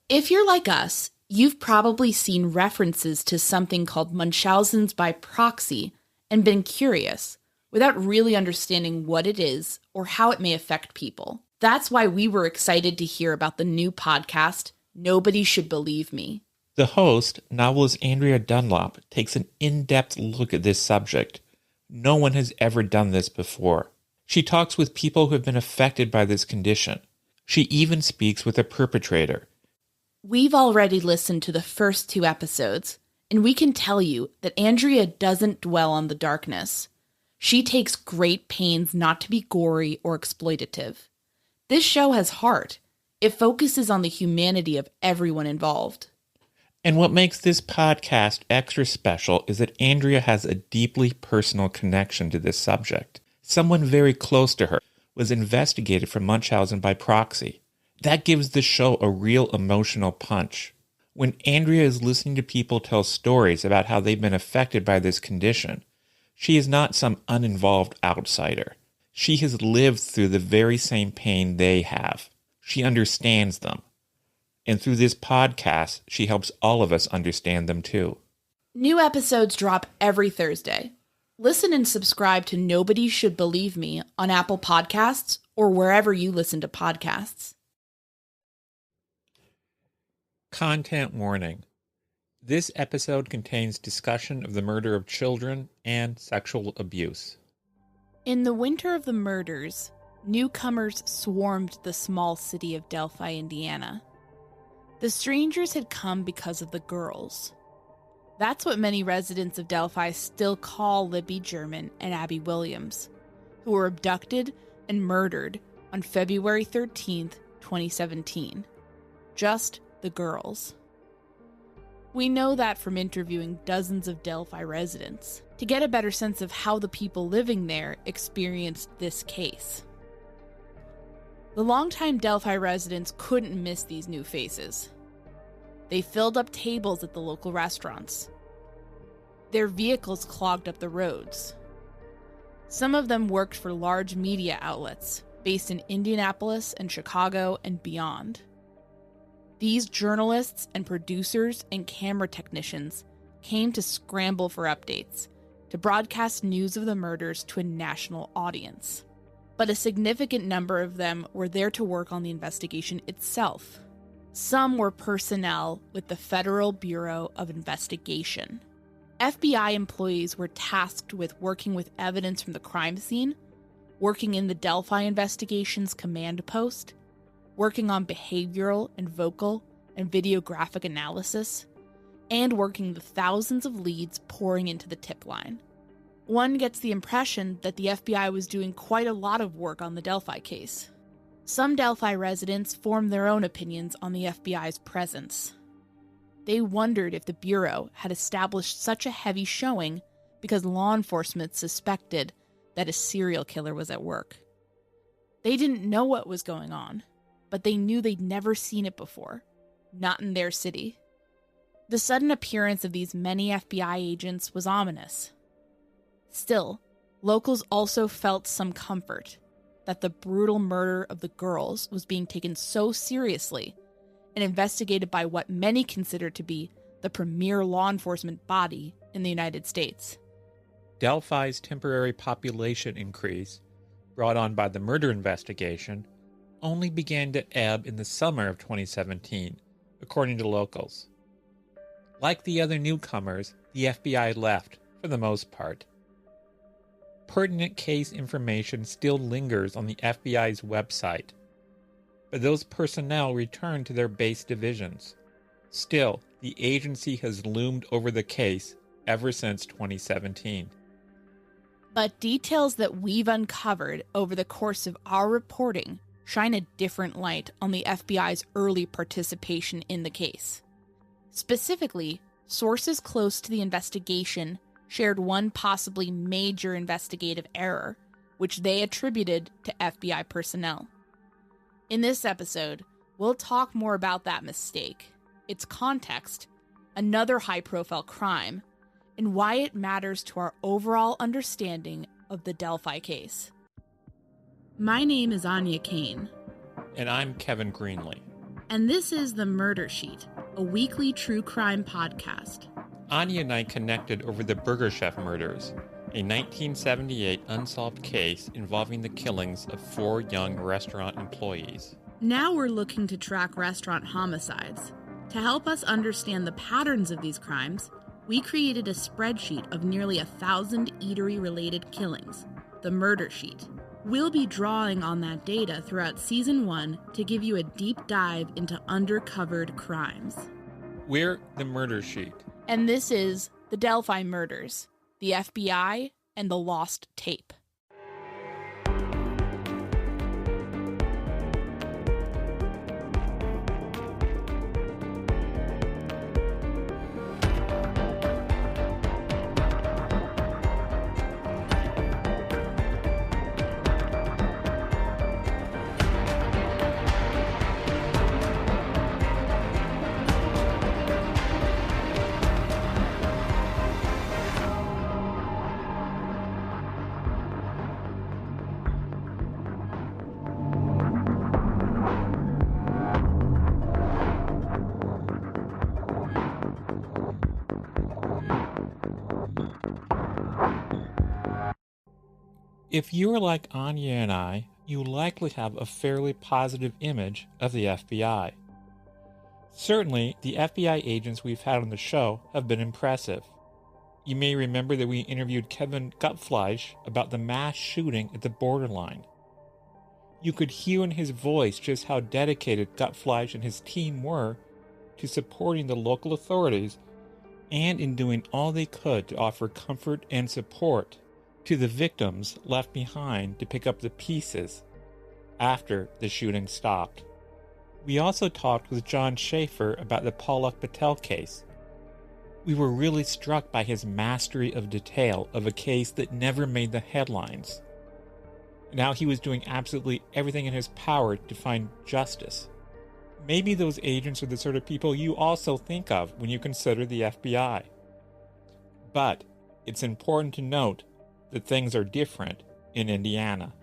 If you're like us, you've probably seen references to something called Munchausen's by proxy and been curious, without really understanding what it is or how it may affect people. That's why we were excited to hear about the new podcast, Nobody Should Believe Me. The host, novelist Andrea Dunlop, takes an in-depth look at this subject. No one has ever done this before. She talks with people who have been affected by this condition. She even speaks with a perpetrator. We've already listened to the first 2 episodes, and we can tell you that Andrea doesn't dwell on the darkness. She takes great pains not to be gory or exploitative. This show has heart. It focuses on the humanity of everyone involved. And what makes this podcast extra special is that Andrea has a deeply personal connection to this subject. Someone very close to her was investigated for Munchausen by proxy. That gives the show a real emotional punch. When Andrea is listening to people tell stories about how they've been affected by this condition, she is not some uninvolved outsider. She has lived through the very same pain they have. She understands them. And through this podcast, she helps all of us understand them too. New episodes drop every Thursday. Listen and subscribe to Nobody Should Believe Me on Apple Podcasts or wherever you listen to podcasts. Content warning. This episode contains discussion of the murder of children and sexual abuse. In the winter of the murders, newcomers swarmed the small city of Delphi, Indiana. The strangers had come because of the girls. That's what many residents of Delphi still call Libby German and Abby Williams, who were abducted and murdered on February 13th, 2017. Just the girls. We know that from interviewing dozens of Delphi residents to get a better sense of how the people living there experienced this case. The longtime Delphi residents couldn't miss these new faces. They filled up tables at the local restaurants. Their vehicles clogged up the roads. Some of them worked for large media outlets based in Indianapolis and Chicago and beyond. These journalists and producers and camera technicians came to scramble for updates, to broadcast news of the murders to a national audience. But a significant number of them were there to work on the investigation itself. Some were personnel with the Federal Bureau of Investigation. FBI employees were tasked with working with evidence from the crime scene, working in the Delphi Investigations command post, working on behavioral and vocal and videographic analysis, and working the thousands of leads pouring into the tip line. One gets the impression that the FBI was doing quite a lot of work on the Delphi case. Some Delphi residents formed their own opinions on the FBI's presence. They wondered if the Bureau had established such a heavy showing because law enforcement suspected that a serial killer was at work. They didn't know what was going on, but they knew they'd never seen it before, not in their city. The sudden appearance of these many FBI agents was ominous. Still, locals also felt some comfort that the brutal murder of the girls was being taken so seriously and investigated by what many consider to be the premier law enforcement body in the United States. Delphi's temporary population increase, brought on by the murder investigation, only began to ebb in the summer of 2017, according to locals. Like the other newcomers, the FBI left, for the most part. Pertinent case information still lingers on the FBI's website, but those personnel returned to their base divisions. Still, the agency has loomed over the case ever since 2017. But details that we've uncovered over the course of our reporting shine a different light on the FBI's early participation in the case. Specifically, sources close to the investigation shared one possibly major investigative error, which they attributed to FBI personnel. In this episode, we'll talk more about that mistake, its context, another high-profile crime, and why it matters to our overall understanding of the Delphi case. My name is Áine Cain. And I'm Kevin Greenlee. and this is The Murder Sheet, a weekly true crime podcast. Áine and I connected over the Burger Chef murders, a 1978 unsolved case involving the killings of 4 young restaurant employees. Now we're looking to track restaurant homicides. To help us understand the patterns of these crimes, we created a spreadsheet of nearly 1,000 eatery-related killings, the Murder Sheet. We'll be drawing on that data throughout Season 1 to give you a deep dive into undercovered crimes. We're the Murder Sheet. And this is the Delphi murders, the FBI, and the lost tape. If you're like Áine and I, you likely have a fairly positive image of the FBI. Certainly, the FBI agents we've had on the show have been impressive. You may remember that we interviewed Kevin Gutfleisch about the mass shooting at the borderline. You could hear in his voice just how dedicated Gutfleisch and his team were to supporting the local authorities and in doing all they could to offer comfort and support to the victims left behind to pick up the pieces after the shooting stopped. We also talked with John Schaefer about the Pollock Patel case. We were really struck by his mastery of detail of a case that never made the headlines. Now he was doing absolutely everything in his power to find justice. Maybe those agents are the sort of people you also think of when you consider the FBI. But it's important to note that things are different in Indiana.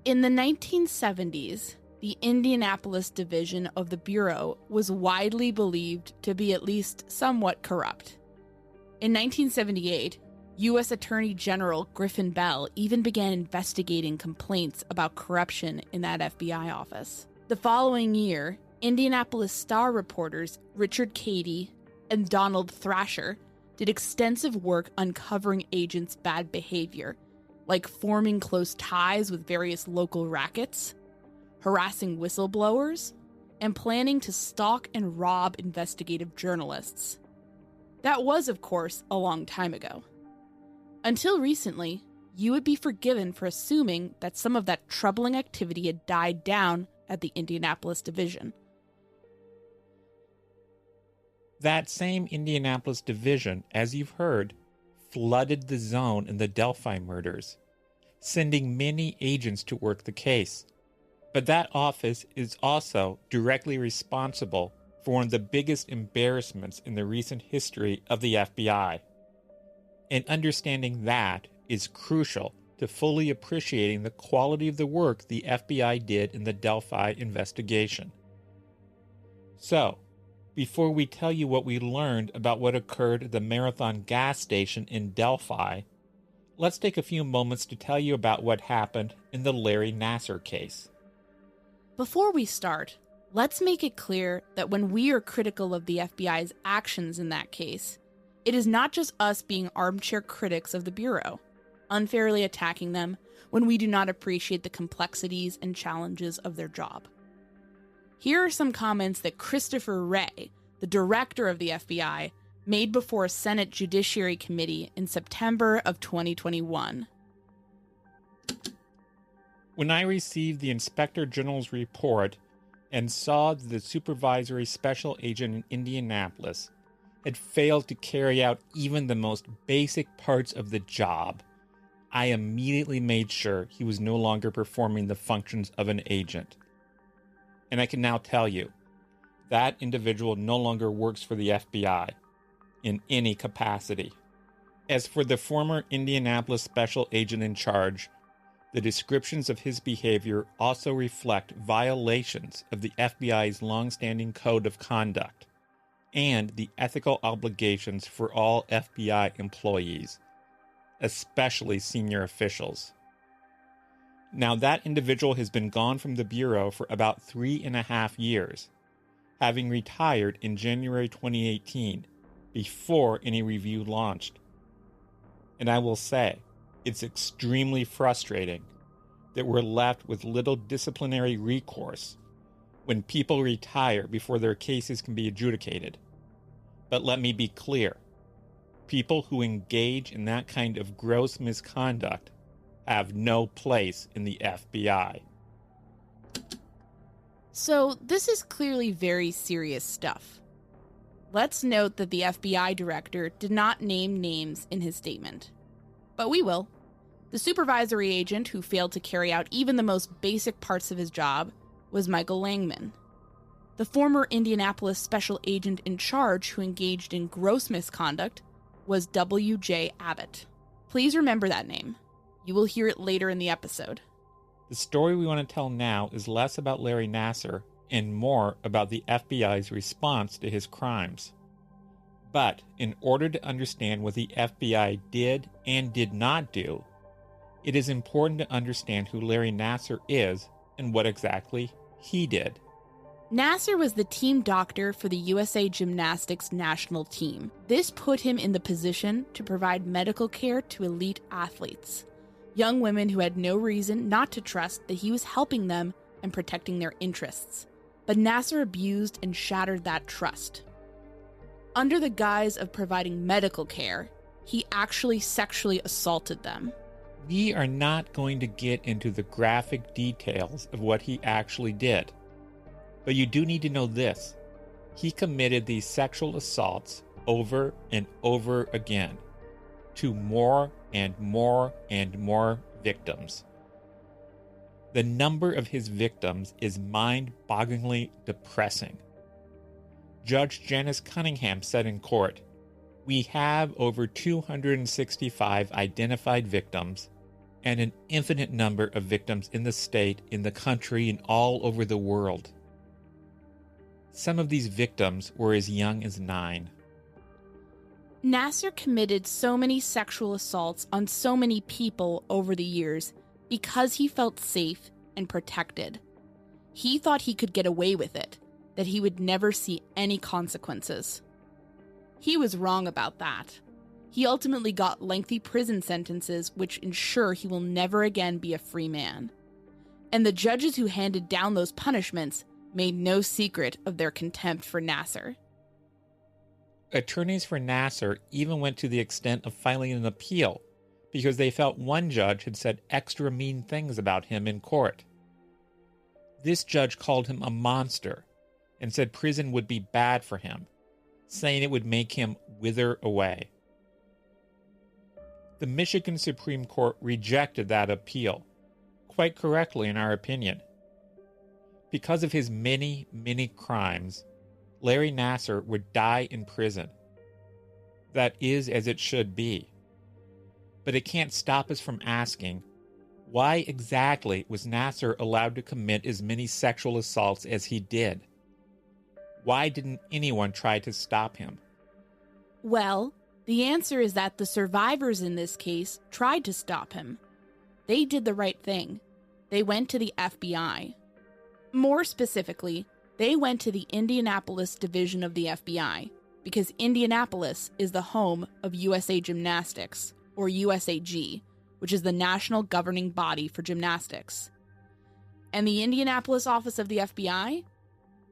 In the 1970s, the Indianapolis division of the Bureau was widely believed to be at least somewhat corrupt. In 1978, U.S. Attorney General Griffin Bell even began investigating complaints about corruption in that FBI office. The following year, Indianapolis Star reporters Richard Cady and Donald Thrasher did extensive work uncovering agents' bad behavior, like forming close ties with various local rackets, harassing whistleblowers, and planning to stalk and rob investigative journalists. That was, of course, a long time ago. Until recently, you would be forgiven for assuming that some of that troubling activity had died down at the Indianapolis division. That same Indianapolis division, as you've heard, flooded the zone in the Delphi murders, sending many agents to work the case. But that office is also directly responsible for one of the biggest embarrassments in the recent history of the FBI. And understanding that is crucial to fully appreciating the quality of the work the FBI did in the Delphi investigation. So, before we tell you what we learned about what occurred at the Marathon gas station in Delphi, let's take a few moments to tell you about what happened in the Larry Nassar case. Before we start, let's make it clear that when we are critical of the FBI's actions in that case, it is not just us being armchair critics of the Bureau, unfairly attacking them when we do not appreciate the complexities and challenges of their job. Here are some comments that Christopher Wray, the director of the FBI, made before a Senate Judiciary Committee in September of 2021. When I received the Inspector General's report and saw that the supervisory special agent in Indianapolis had failed to carry out even the most basic parts of the job, I immediately made sure he was no longer performing the functions of an agent. And I can now tell you, that individual no longer works for the FBI in any capacity. As for the former Indianapolis special agent in charge, The descriptions of his behavior also reflect violations of the FBI's longstanding code of conduct and the ethical obligations for all FBI employees, especially senior officials. Now, that individual has been gone from the Bureau for about 3.5 years, having retired in January 2018, before any review launched. And I will say, it's extremely frustrating that we're left with little disciplinary recourse when people retire before their cases can be adjudicated. But let me be clear, people who engage in that kind of gross misconduct have no place in the FBI. So this is clearly very serious stuff. Let's note that the FBI director did not name names in his statement. But we will. The supervisory agent who failed to carry out even the most basic parts of his job was Michael Langman. The former Indianapolis special agent in charge who engaged in gross misconduct was W.J. Abbott. Please remember that name. You will hear it later in the episode. The story we want to tell now is less about Larry Nassar and more about the FBI's response to his crimes. But in order to understand what the FBI did and did not do, it is important to understand who Larry Nassar is and what exactly he did. Nassar was the team doctor for the USA Gymnastics national team. This put him in the position to provide medical care to elite athletes, young women who had no reason not to trust that he was helping them and protecting their interests. But Nassar abused and shattered that trust. Under the guise of providing medical care, he actually sexually assaulted them. We are not going to get into the graphic details of what he actually did. But you do need to know this. He committed these sexual assaults over and over again to more and more and more victims. The number of his victims is mind-bogglingly depressing. Judge Janice Cunningham said in court, "We have over 265 identified victims and an infinite number of victims in the state, in the country, and all over the world." Some of these victims were as young as 9. Nassar committed so many sexual assaults on so many people over the years because he felt safe and protected. He thought he could get away with it, that he would never see any consequences. He was wrong about that. He ultimately got lengthy prison sentences which ensure he will never again be a free man. And the judges who handed down those punishments made no secret of their contempt for Nassar. Attorneys for Nassar even went to the extent of filing an appeal because they felt one judge had said extra mean things about him in court. This judge called him a monster and said prison would be bad for him, saying it would make him wither away. The Michigan Supreme Court rejected that appeal, quite correctly in our opinion. Because of his many, many crimes, Larry Nassar would die in prison. That is as it should be. But it can't stop us from asking, why exactly was Nassar allowed to commit as many sexual assaults as he did? Why didn't anyone try to stop him? Well, the answer is that the survivors in this case tried to stop him. They did the right thing. They went to the FBI. More specifically, they went to the Indianapolis division of the FBI because Indianapolis is the home of USA Gymnastics, or USAG, which is the national governing body for gymnastics. And the Indianapolis office of the FBI?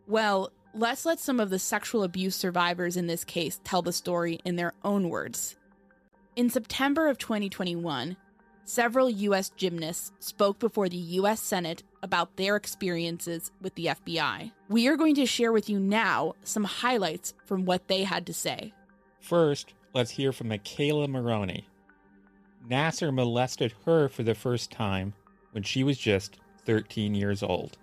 Well, let's let some of the sexual abuse survivors in this case tell the story in their own words. In September of 2021, several U.S. gymnasts spoke before the U.S. Senate about their experiences with the FBI. We are going to share with you now some highlights from what they had to say. First, let's hear from Michaela Maroney. Nassar molested her for the first time when she was just 13 years old.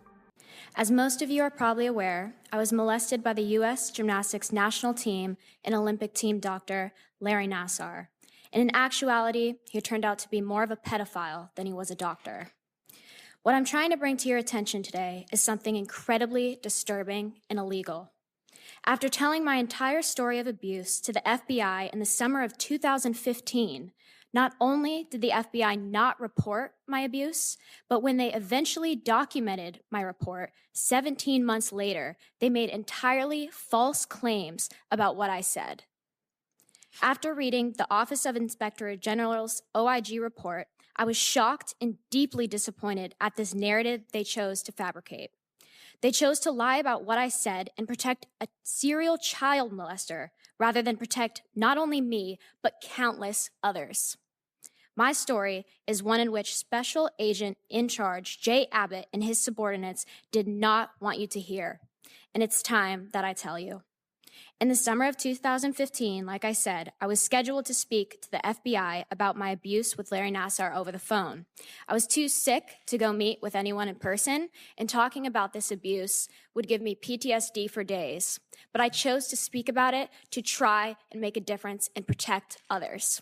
As most of you are probably aware, I was molested by the U.S. Gymnastics national team and Olympic team doctor, Larry Nassar. And in actuality, he turned out to be more of a pedophile than he was a doctor. What I'm trying to bring to your attention today is something incredibly disturbing and illegal. After telling my entire story of abuse to the FBI in the summer of 2015, not only did the FBI not report my abuse, but when they eventually documented my report 17 months later, they made entirely false claims about what I said. After reading the Office of Inspector General's OIG report, I was shocked and deeply disappointed at this narrative they chose to fabricate. They chose to lie about what I said and protect a serial child molester rather than protect not only me, but countless others. My story is one in which Special Agent in Charge Jay Abbott and his subordinates did not want you to hear, and it's time that I tell you. In the summer of 2015, like I said, I was scheduled to speak to the FBI about my abuse with Larry Nassar over the phone. I was too sick to go meet with anyone in person, and talking about this abuse would give me PTSD for days. But I chose to speak about it to try and make a difference and protect others.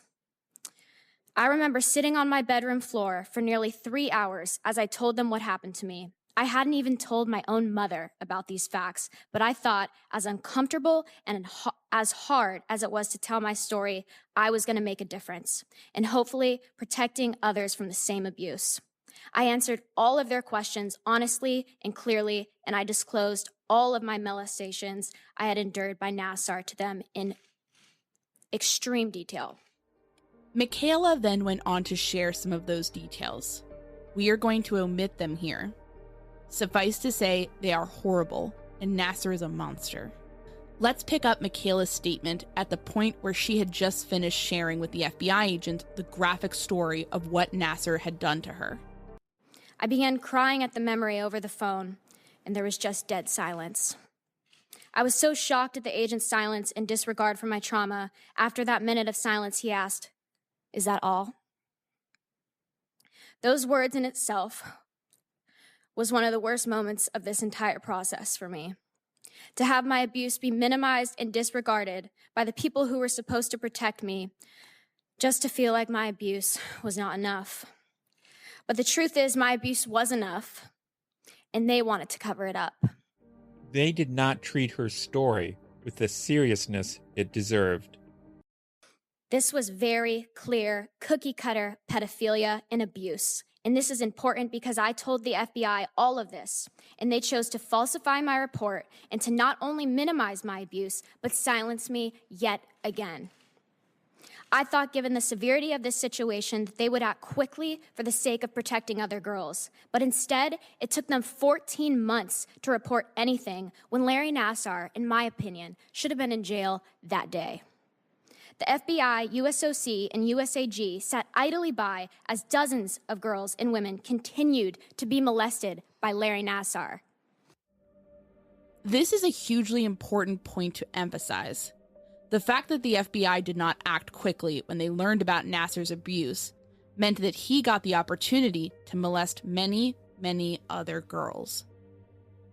I remember sitting on my bedroom floor for nearly 3 hours as I told them what happened to me. I hadn't even told my own mother about these facts, but I thought as uncomfortable and as hard as it was to tell my story, I was going to make a difference and hopefully protecting others from the same abuse. I answered all of their questions honestly and clearly, and I disclosed all of my molestations I had endured by Nassar to them in extreme detail. Michaela then went on to share some of those details. We are going to omit them here. Suffice to say, they are horrible, and Nassar is a monster. Let's pick up Michaela's statement at the point where she had just finished sharing with the FBI agent the graphic story of what Nassar had done to her. I began crying at the memory over the phone, and there was just dead silence. I was so shocked at the agent's silence and disregard for my trauma. After that minute of silence, he asked, "Is that all?" Those words in itself was one of the worst moments of this entire process for me. To have my abuse be minimized and disregarded by the people who were supposed to protect me, just to feel like my abuse was not enough. But the truth is, my abuse was enough, and they wanted to cover it up. They did not treat her story with the seriousness it deserved. This was very clear, cookie-cutter pedophilia and abuse. And this is important because I told the FBI all of this, and they chose to falsify my report and to not only minimize my abuse, but silence me yet again. I thought, given the severity of this situation, that they would act quickly for the sake of protecting other girls. But instead, it took them 14 months to report anything when Larry Nassar, in my opinion, should have been in jail that day. The FBI, USOC, and USAG sat idly by as dozens of girls and women continued to be molested by Larry Nassar. This is a hugely important point to emphasize. The fact that the FBI did not act quickly when they learned about Nassar's abuse meant that he got the opportunity to molest many, many other girls.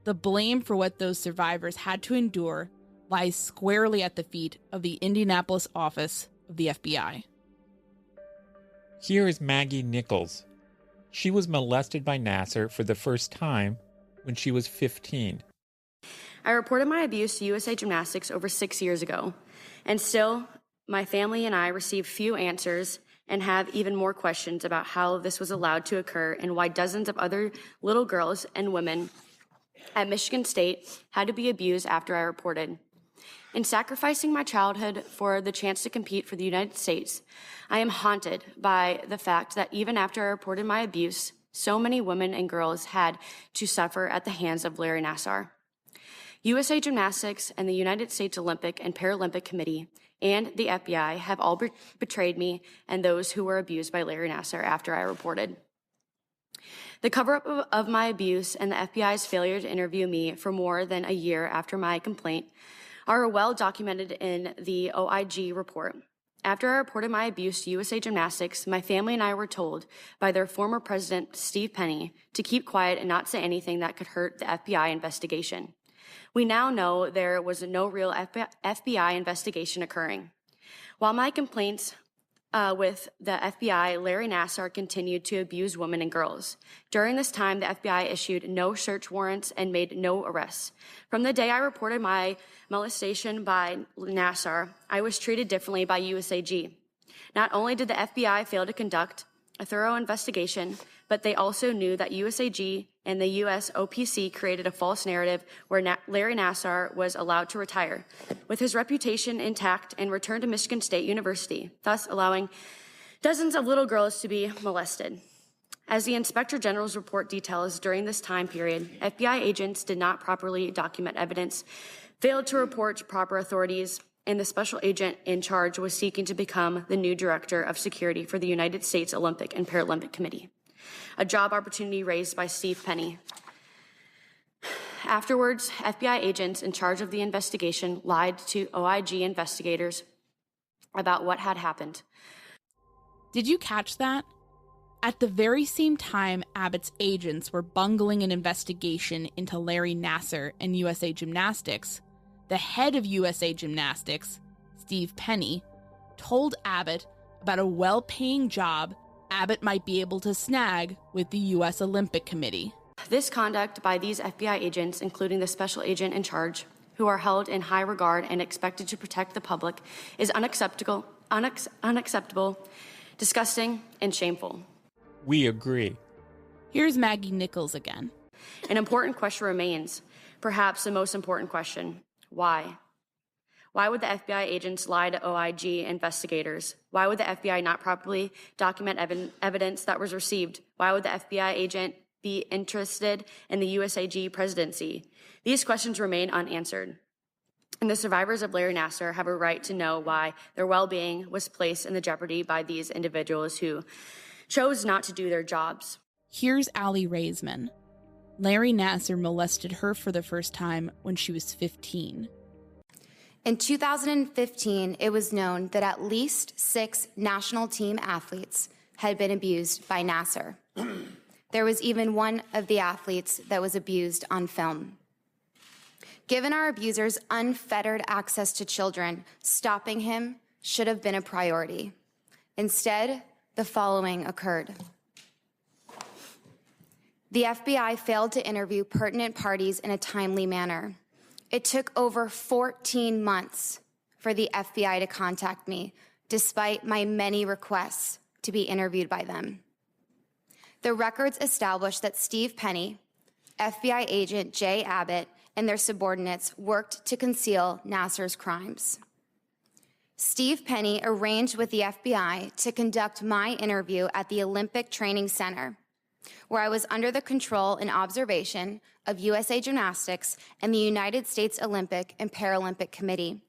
The blame for what those survivors had to endure lies squarely at the feet of the Indianapolis office of the FBI. Here is Maggie Nichols. She was molested by Nassar for the first time when she was 15. I reported my abuse to USA Gymnastics over 6 years ago, and still, my family and I received few answers and have even more questions about how this was allowed to occur and why dozens of other little girls and women at Michigan State had to be abused after I reported. In sacrificing my childhood for the chance to compete for the United States, I am haunted by the fact that even after I reported my abuse, so many women and girls had to suffer at the hands of Larry Nassar. USA Gymnastics and the United States Olympic and Paralympic Committee and the FBI have all betrayed me and those who were abused by Larry Nassar after I reported. The cover-up of my abuse and the FBI's failure to interview me for more than a year after my complaint are well documented in the OIG report. After I reported my abuse to USA Gymnastics, my family and I were told by their former president, Steve Penny, to keep quiet and not say anything that could hurt the FBI investigation. We now know there was no real FBI investigation occurring. While my complaints with the FBI, Larry Nassar continued to abuse women and girls. During this time, the FBI issued no search warrants and made no arrests. From the day I reported my molestation by Nassar, I was treated differently by USAG. Not only did the FBI fail to conduct a thorough investigation, but they also knew that USAG and the USOPC created a false narrative where Larry Nassar was allowed to retire, with his reputation intact, and return to Michigan State University, thus allowing dozens of little girls to be molested. As the Inspector General's report details, during this time period, FBI agents did not properly document evidence, failed to report to proper authorities, and the special agent in charge was seeking to become the new director of security for the United States Olympic and Paralympic Committee, a job opportunity raised by Steve Penny. Afterwards, FBI agents in charge of the investigation lied to OIG investigators about what had happened. Did you catch that? At the very same time Abbott's agents were bungling an investigation into Larry Nassar and USA Gymnastics, the head of USA Gymnastics, Steve Penny, told Abbott about a well-paying job Abbott might be able to snag with the U.S. Olympic Committee. This conduct by these FBI agents, including the special agent in charge, who are held in high regard and expected to protect the public, is unacceptable, disgusting, and shameful. We agree. Here's Maggie Nichols again. An important question remains, perhaps the most important question. Why? Why would the FBI agents lie to OIG investigators? Why would the FBI not properly document evidence that was received? Why would the FBI agent be interested in the USAG presidency? These questions remain unanswered. And the survivors of Larry Nassar have a right to know why their well-being was placed in jeopardy by these individuals who chose not to do their jobs. Here's Allie Raisman. Larry Nassar molested her for the first time when she was 15. In 2015, it was known that at least 6 national team athletes had been abused by Nassar. There was even one of the athletes that was abused on film. Given our abuser's unfettered access to children, stopping him should have been a priority. Instead, the following occurred. The FBI failed to interview pertinent parties in a timely manner. It took over 14 months for the FBI to contact me, despite my many requests to be interviewed by them. The records established that Steve Penny, FBI agent Jay Abbott, and their subordinates worked to conceal Nassar's crimes. Steve Penny arranged with the FBI to conduct my interview at the Olympic Training Center, where I was under the control and observation of USA Gymnastics and the United States Olympic and Paralympic Committee.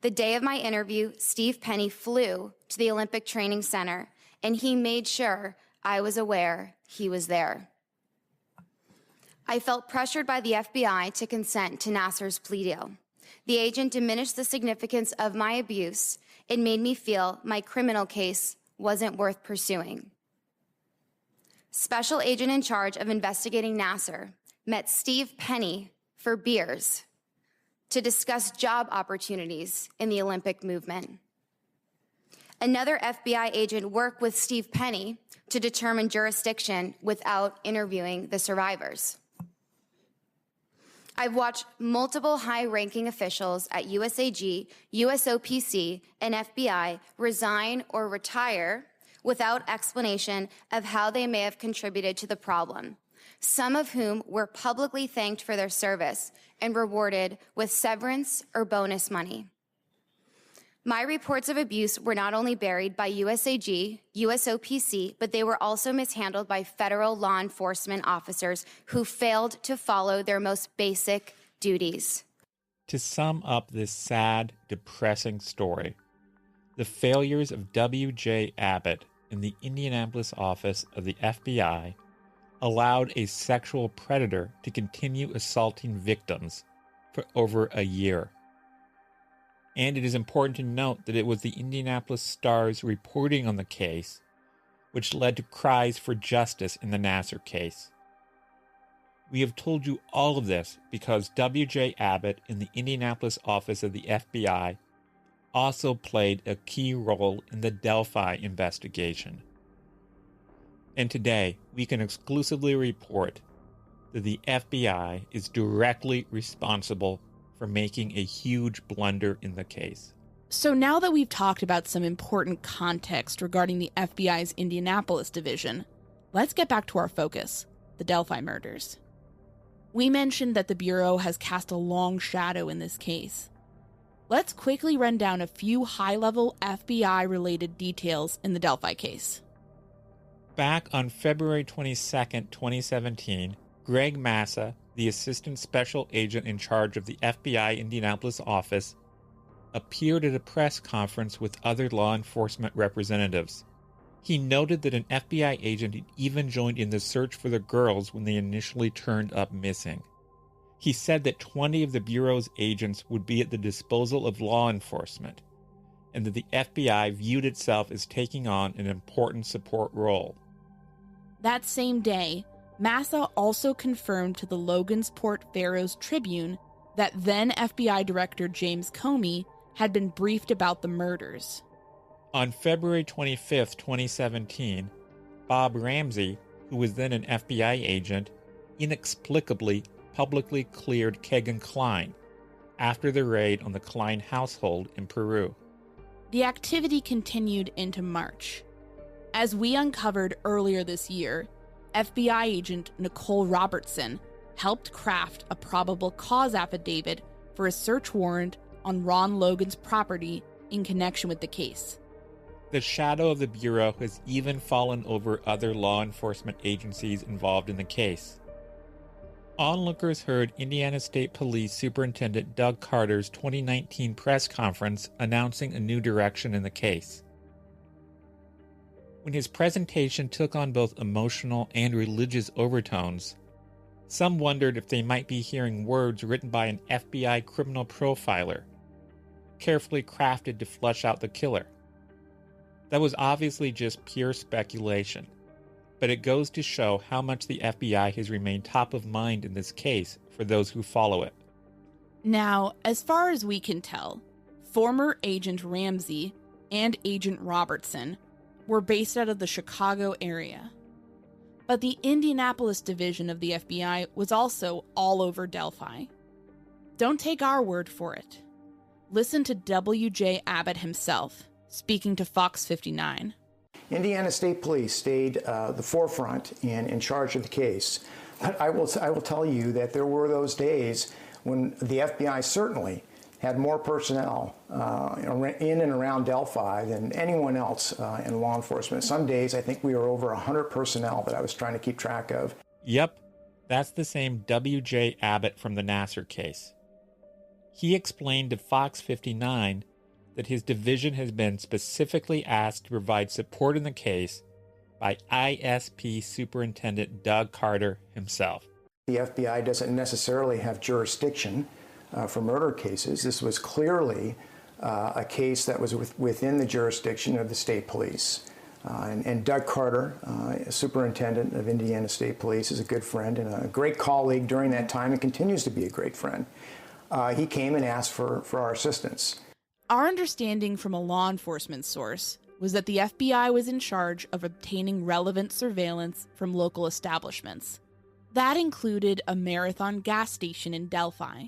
The day of my interview, Steve Penny flew to the Olympic Training Center, and he made sure I was aware he was there. I felt pressured by the FBI to consent to Nassar's plea deal. The agent diminished the significance of my abuse. It made me feel my criminal case wasn't worth pursuing. Special agent in charge of investigating Nassar met Steve Penny for beers to discuss job opportunities in the Olympic movement. Another FBI agent worked with Steve Penny to determine jurisdiction without interviewing the survivors. I've watched multiple high-ranking officials at USAG, USOPC, and FBI resign or retire without explanation of how they may have contributed to the problem, some of whom were publicly thanked for their service and rewarded with severance or bonus money. My reports of abuse were not only buried by USAG, USOPC, but they were also mishandled by federal law enforcement officers who failed to follow their most basic duties. To sum up this sad, depressing story, the failures of W.J. Abbott in the Indianapolis office of the FBI allowed a sexual predator to continue assaulting victims for over a year. And it is important to note that it was the Indianapolis Star's reporting on the case which led to cries for justice in the Nassar case. We have told you all of this because W.J. Abbott in the Indianapolis office of the FBI also played a key role in the Delphi investigation. And today, we can exclusively report that the FBI is directly responsible for making a huge blunder in the case. So now that we've talked about some important context regarding the FBI's Indianapolis division, let's get back to our focus, the Delphi murders. We mentioned that the Bureau has cast a long shadow in this case. Let's quickly run down a few high-level FBI-related details in the Delphi case. Back on February 22, 2017, Greg Massa, the Assistant Special Agent in charge of the FBI Indianapolis office, appeared at a press conference with other law enforcement representatives. He noted that an FBI agent had even joined in the search for the girls when they initially turned up missing. He said that 20 of the Bureau's agents would be at the disposal of law enforcement, and that the FBI viewed itself as taking on an important support role. That same day, Massa also confirmed to the Logansport Pharaohs Tribune that then FBI Director James Comey had been briefed about the murders. On February 25, 2017, Bob Ramsey, who was then an FBI agent, inexplicably publicly cleared Kegan Kline after the raid on the Kline household in Peru. The activity continued into March. As we uncovered earlier this year, FBI agent Nicole Robertson helped craft a probable cause affidavit for a search warrant on Ron Logan's property in connection with the case. The shadow of the Bureau has even fallen over other law enforcement agencies involved in the case. Onlookers heard Indiana State Police Superintendent Doug Carter's 2019 press conference announcing a new direction in the case. When his presentation took on both emotional and religious overtones, some wondered if they might be hearing words written by an FBI criminal profiler, carefully crafted to flush out the killer. That was obviously just pure speculation, but it goes to show how much the FBI has remained top of mind in this case for those who follow it. Now, as far as we can tell, former Agent Ramsey and Agent Robertson were based out of the Chicago area. But the Indianapolis division of the FBI was also all over Delphi. Don't take our word for it. Listen to W.J. Abbott himself, speaking to Fox 59. Indiana State Police stayed the forefront and in charge of the case. But I will tell you that there were those days when the FBI certainly had more personnel in and around Delphi than anyone else in law enforcement. Some days I think we were over 100 personnel that I was trying to keep track of. Yep, that's the same W.J. Abbott from the Nassar case. He explained to Fox 59 that his division has been specifically asked to provide support in the case by ISP Superintendent Doug Carter himself. The FBI doesn't necessarily have jurisdiction for murder cases. This was clearly a case that was within the jurisdiction of the state police. And Doug Carter, superintendent of Indiana State Police, is a good friend and a great colleague during that time and continues to be a great friend. He came and asked for our assistance. Our understanding from a law enforcement source was that the FBI was in charge of obtaining relevant surveillance from local establishments. That included a Marathon gas station in Delphi.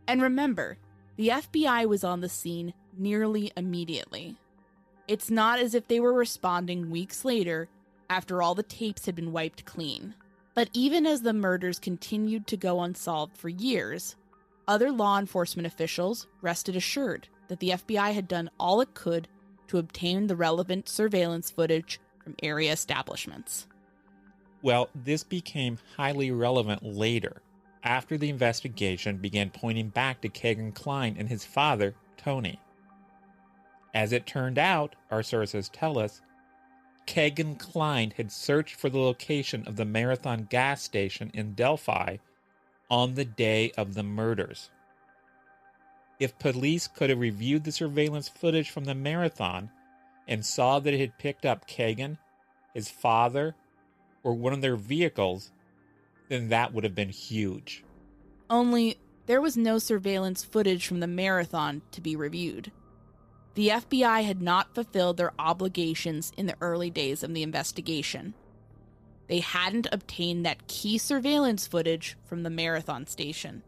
And remember, the FBI was on the scene nearly immediately. It's not as if they were responding weeks later after all the tapes had been wiped clean. But even as the murders continued to go unsolved for years, other law enforcement officials rested assured that the FBI had done all it could to obtain the relevant surveillance footage from area establishments. Well, this became highly relevant later, after the investigation began pointing back to Kegan Kline and his father, Tony. As it turned out, our sources tell us, Kegan Kline had searched for the location of the Marathon gas station in Delphi on the day of the murders. If police could have reviewed the surveillance footage from the Marathon and saw that it had picked up Kegan, his father, or one of their vehicles, then that would have been huge. Only, there was no surveillance footage from the Marathon to be reviewed. the FBI had not fulfilled their obligations in the early days of the investigation. They hadn't obtained that key surveillance footage from the Marathon station.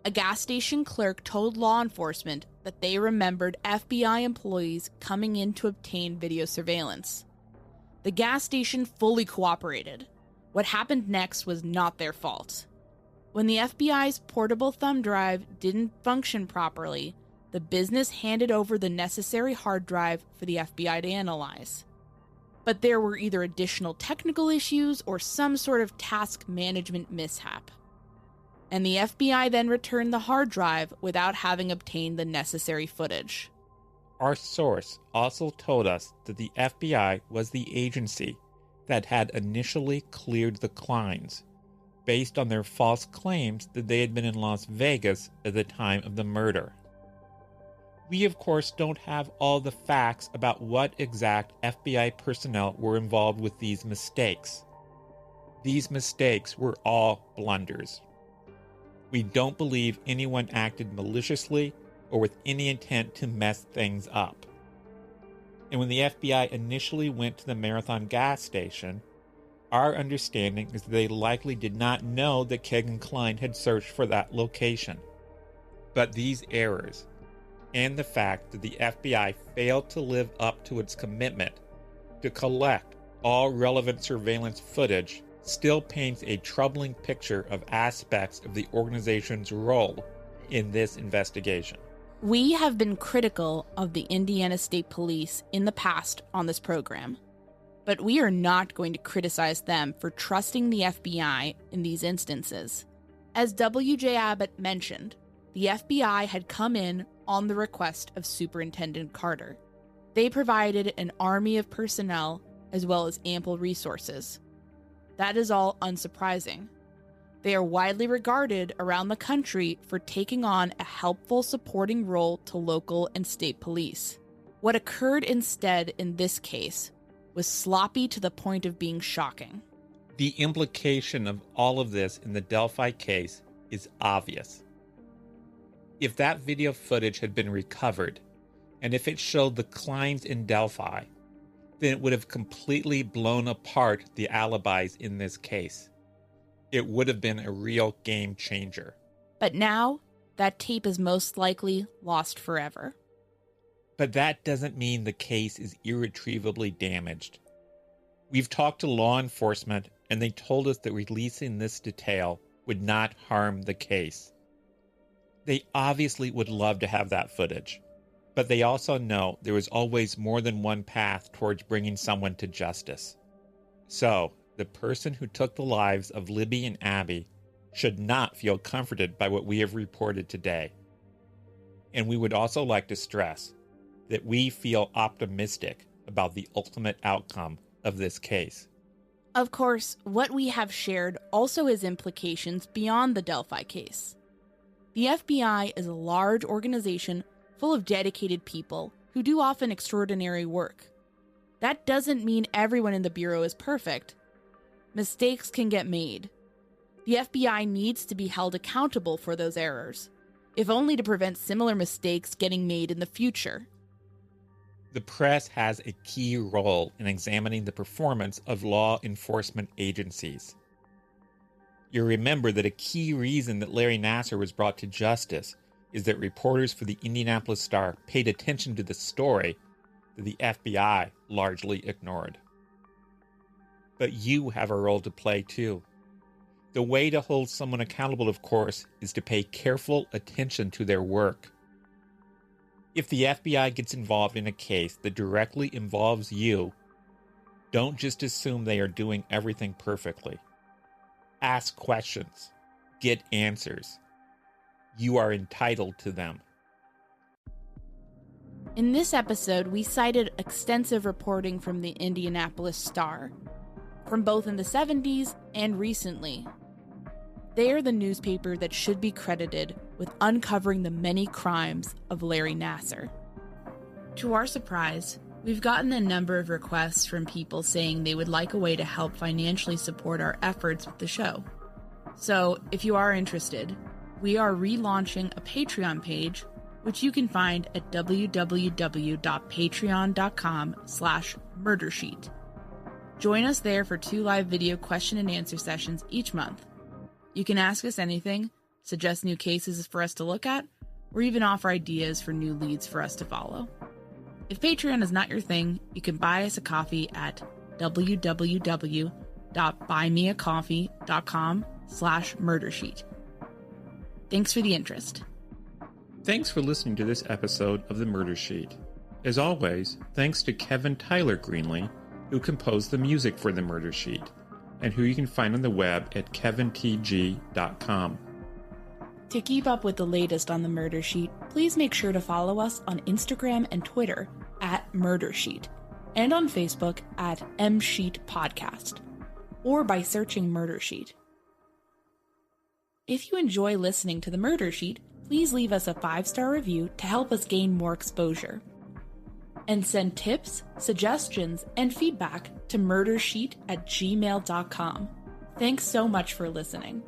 A gas station clerk told law enforcement that they remembered FBI employees coming in to obtain video surveillance. The gas station fully cooperated. What happened next was not their fault. When the FBI's portable thumb drive didn't function properly, the business handed over the necessary hard drive for the FBI to analyze. But there were either additional technical issues or some sort of task management mishap. And the FBI then returned the hard drive without having obtained the necessary footage. Our source also told us that the FBI was the agency that had initially cleared the Kleins, based on their false claims that they had been in Las Vegas at the time of the murder. We, of course, don't have all the facts about what exact FBI personnel were involved with these mistakes. These mistakes were all blunders. We don't believe anyone acted maliciously or with any intent to mess things up. And when the FBI initially went to the Marathon gas station, our understanding is that they likely did not know that Kevin Klein had searched for that location. But these errors, and the fact that the FBI failed to live up to its commitment to collect all relevant surveillance footage, still paints a troubling picture of aspects of the organization's role in this investigation. We have been critical of the Indiana State Police in the past on this program, but we are not going to criticize them for trusting the FBI in these instances. As W.J. Abbott mentioned, the FBI had come in on the request of Superintendent Carter. They provided an army of personnel as well as ample resources. That is all unsurprising. They are widely regarded around the country for taking on a helpful supporting role to local and state police. What occurred instead in this case was sloppy to the point of being shocking. The implication of all of this in the Delphi case is obvious. If that video footage had been recovered, and if it showed the Kleins in Delphi, then it would have completely blown apart the alibis in this case. It would have been a real game changer. But now, that tape is most likely lost forever. But that doesn't mean the case is irretrievably damaged. We've talked to law enforcement, and they told us that releasing this detail would not harm the case. They obviously would love to have that footage, but they also know there is always more than one path towards bringing someone to justice. So, the person who took the lives of Libby and Abby should not feel comforted by what we have reported today. And we would also like to stress that we feel optimistic about the ultimate outcome of this case. Of course, what we have shared also has implications beyond the Delphi case. The FBI is a large organization full of dedicated people who do often extraordinary work. That doesn't mean everyone in the Bureau is perfect. Mistakes can get made. The FBI needs to be held accountable for those errors, if only to prevent similar mistakes getting made in the future. The press has a key role in examining the performance of law enforcement agencies. You remember that a key reason that Larry Nassar was brought to justice is that reporters for the Indianapolis Star paid attention to the story that the FBI largely ignored. But you have a role to play too. The way to hold someone accountable, of course, is to pay careful attention to their work. If the FBI gets involved in a case that directly involves you, don't just assume they are doing everything perfectly. Ask questions. Get answers. You are entitled to them. In this episode, we cited extensive reporting from the Indianapolis Star, from both in the 70s and recently. They are the newspaper that should be credited with uncovering the many crimes of Larry Nassar. To our surprise, we've gotten a number of requests from people saying they would like a way to help financially support our efforts with the show. So, if you are interested, we are relaunching a Patreon page which you can find at www.patreon.com/murdersheet. Join us there for 2 live video question and answer sessions each month. You can ask us anything, suggest new cases for us to look at, or even offer ideas for new leads for us to follow. If Patreon is not your thing, you can buy us a coffee at www.buymeacoffee.com/murdersheet. Thanks for the interest. Thanks for listening to this episode of The Murder Sheet. As always, thanks to Kevin Greenlee, who composed the music for The Murder Sheet, and who you can find on the web at kevintg.com. To keep up with the latest on The Murder Sheet, please make sure to follow us on Instagram and Twitter at Murdersheet, and on Facebook at msheetpodcast, or by searching Murder Sheet. If you enjoy listening to The Murder Sheet, please leave us a 5-star review to help us gain more exposure. And send tips, suggestions, and feedback to murdersheet@gmail.com. Thanks so much for listening.